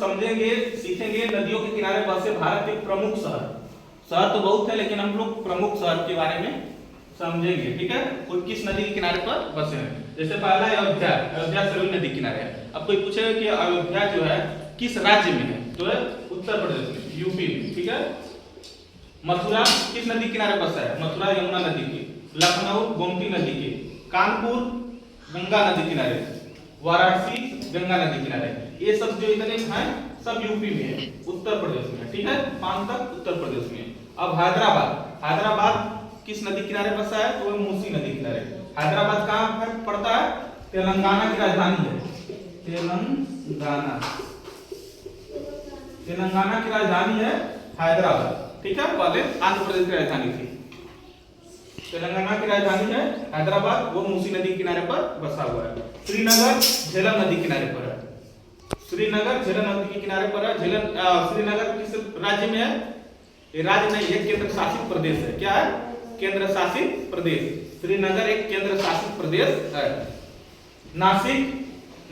समझेंगे सीखेंगे नदियों के किनारे बसे भारत के प्रमुख शहर। शहर तो बहुत है लेकिन हम लोग प्रमुख शहर के बारे में समझेंगे, ठीक है। वो किस नदी के किनारे पर बसे हैं। जैसे पहला है अयोध्या। अयोध्या सरयू नदी के किनारे है। अब कोई पूछेगा कि अयोध्या जो है किस राज्य में है, तो है उत्तर प्रदेश में, यूपी में, ठीक है। मथुरा किस नदी के किनारे बसा है, मथुरा यमुना नदी के। लखनऊ गोमती नदी के। कानपुर गंगा नदी किनारे। वाराणसी गंगा नदी किनारे। ये सब जो इतने हैं सब यूपी में है, उत्तर प्रदेश में, ठीक है। 5 तक उत्तर प्रदेश में। अब हैदराबाद। हैदराबाद किस नदी किनारे बसा है, तो मूसी नदी किनारे। हैदराबाद कहाँ पड़ता है, तेलंगाना की राजधानी है, तेलंगाना। तेलंगाना की राजधानी है हैदराबाद, ठीक है। पहले आंध्र प्रदेश की राजधानी थी। तेलंगाना की राजधानी है हैदराबाद, वो मूसी नदी किनारे पर बसा हुआ है। श्रीनगर झेलम नदी किनारे पर है। श्रीनगर झेलम नदी के किनारे पर है। श्रीनगर किस राज्य में है, ये राज्य नहीं, ये केंद्र शासित प्रदेश है। क्या है, केंद्र शासित प्रदेश। श्रीनगर एक केंद्र शासित प्रदेश है। नासिक।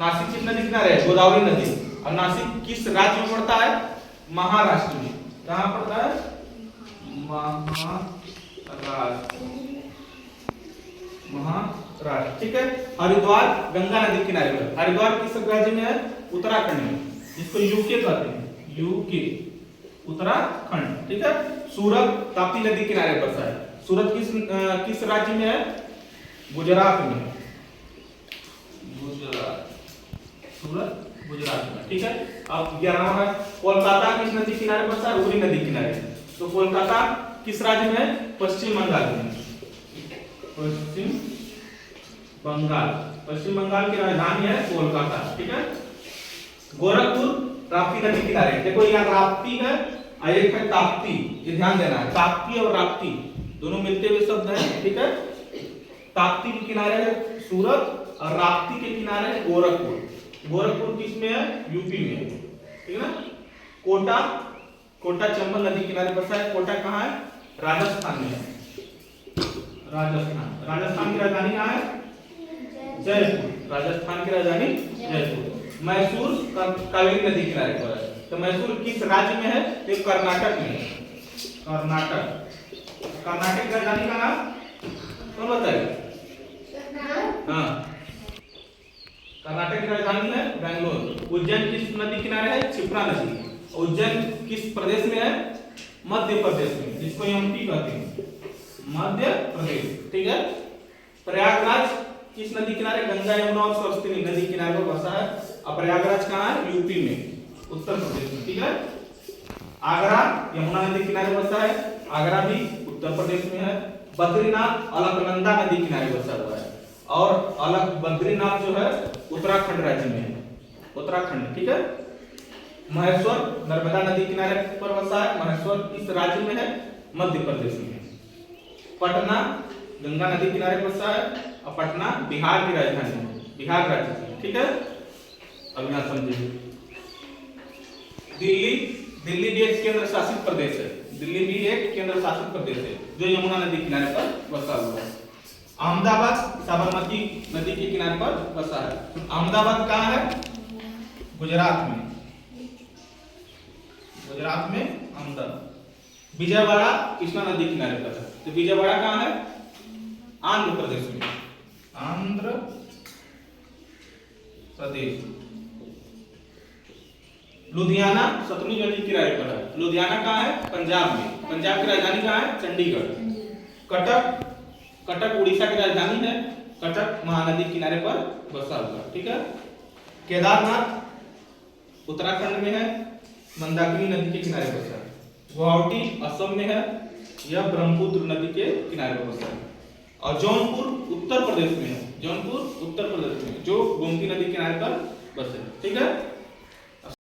नासिक किस नदी किनारे है, गोदावरी नदी। और नासिक किस राज्य में पड़ता है, महाराष्ट्र में। कहाँ पड़ता है, महाराष्ट्र, ठीक है। हरिद्वार गंगा नदी किनारे पर। हरिद्वार किस राज्य में है, उत्तराखंड में, जिसको यूके कहते हैं, यूके, उत्तराखंड, ठीक है। सूरत ताप्ती नदी किनारे पर है। सूरत किस राज्य में है, गुजरात में, गुजरात, सूरत गुजरात में, ठीक है। अब 11वां है कोलकाता किस नदी किनारे बसा है, उरी नदी किनारे। तो कोलकाता किस राज्य में है, पश्चिम बंगाल में, पश्चिम बंगाल। पश्चिम बंगाल की राजधानी है कोलकाता, ठीक है। गोरखपुर राप्ती नदी किनारे। देखो यहाँ राप्ती है और एक है ताप्ती, ये ध्यान देना है। ताप्ती और राप्ती दोनों मिलते हुए शब्द हैं, ठीक है। ताप्ती के किनारे है सूरत और राप्ती के किनारे है गोरखपुर। गोरखपुर किस में है, यूपी में, ठीक है ना। कोटा। कोटा चंबल नदी किनारे बसा है। कोटा कहाँ है, राजस्थान में है, राजस्थान। राजस्थान की राजधानी कहाँ है, जयपुर। राजस्थान की राजधानी जयपुर। मैसूर कावेरी नदी किनारे पर है। तो मैसूर किस राज्य में है, ये कर्नाटक में है, कर्नाटक। कर्नाटक की राजधानी कहाँ, कौन बताएगा, हाँ, कर्नाटक की राजधानी है बेंगलोर। उज्जैन किस नदी किनारे है, क्षिप्रा नदी। उज्जैन किस प्रदेश में है, मध्य प्रदेश में, जिसको एमपी कहते हैं, मध्य प्रदेश, ठीक है। प्रयागराज किस नदी किनारे, गंगा यमुना और सरस्वती नदी किनारे पर बसा है। और प्रयागराज कहाँ है, यूपी में, उत्तर प्रदेश में, ठीक है। आगरा यमुना नदी किनारे बसा है, आगरा भी उत्तर प्रदेश में है। बद्रीनाथ अलकनंदा नदी किनारे बसा हुआ है। और बद्रीनाथ जो है उत्तराखंड राज्य में है, उत्तराखंड, ठीक है। महेश्वर नर्मदा नदी किनारे पर बसा है। महेश्वर किस राज्य में है, मध्य प्रदेश में। पटना गंगा नदी किनारे बसा है और पटना बिहार की राजधानी है, बिहार राज्य में, ठीक है। अब यहाँ समझिए दिल्ली। दिल्ली भी एक केंद्र शासित प्रदेश है। दिल्ली भी एक केंद्र शासित प्रदेश है जो यमुना नदी किनारे पर बसा हुआ है। अहमदाबाद साबरमती नदी के किनारे पर बसा है। अहमदाबाद कहाँ है, गुजरात में, गुजरात में अहमदाबाद। विजयवाड़ा कृष्णा नदी किनारे पर है। तो विजयवाड़ा कहाँ है, आंध्र प्रदेश में, आंध्र प्रदेश। लुधियाना सतलुज नदी किनारे पर है। लुधियाना कहाँ है, पंजाब में। पंजाब की राजधानी कहाँ है, चंडीगढ़। कटक। कटक उड़ीसा की राजधानी है। कटक महानदी किनारे पर बसा हुआ, ठीक है। केदारनाथ उत्तराखंड में है, मंदाकिनी नदी के किनारे बसा है। गुवाहाटी असम में है, यह ब्रह्मपुत्र नदी के किनारे पर बसा है। और जौनपुर उत्तर प्रदेश में है, जौनपुर उत्तर प्रदेश में, जो गोमती नदी किनारे पर बसा है, ठीक है।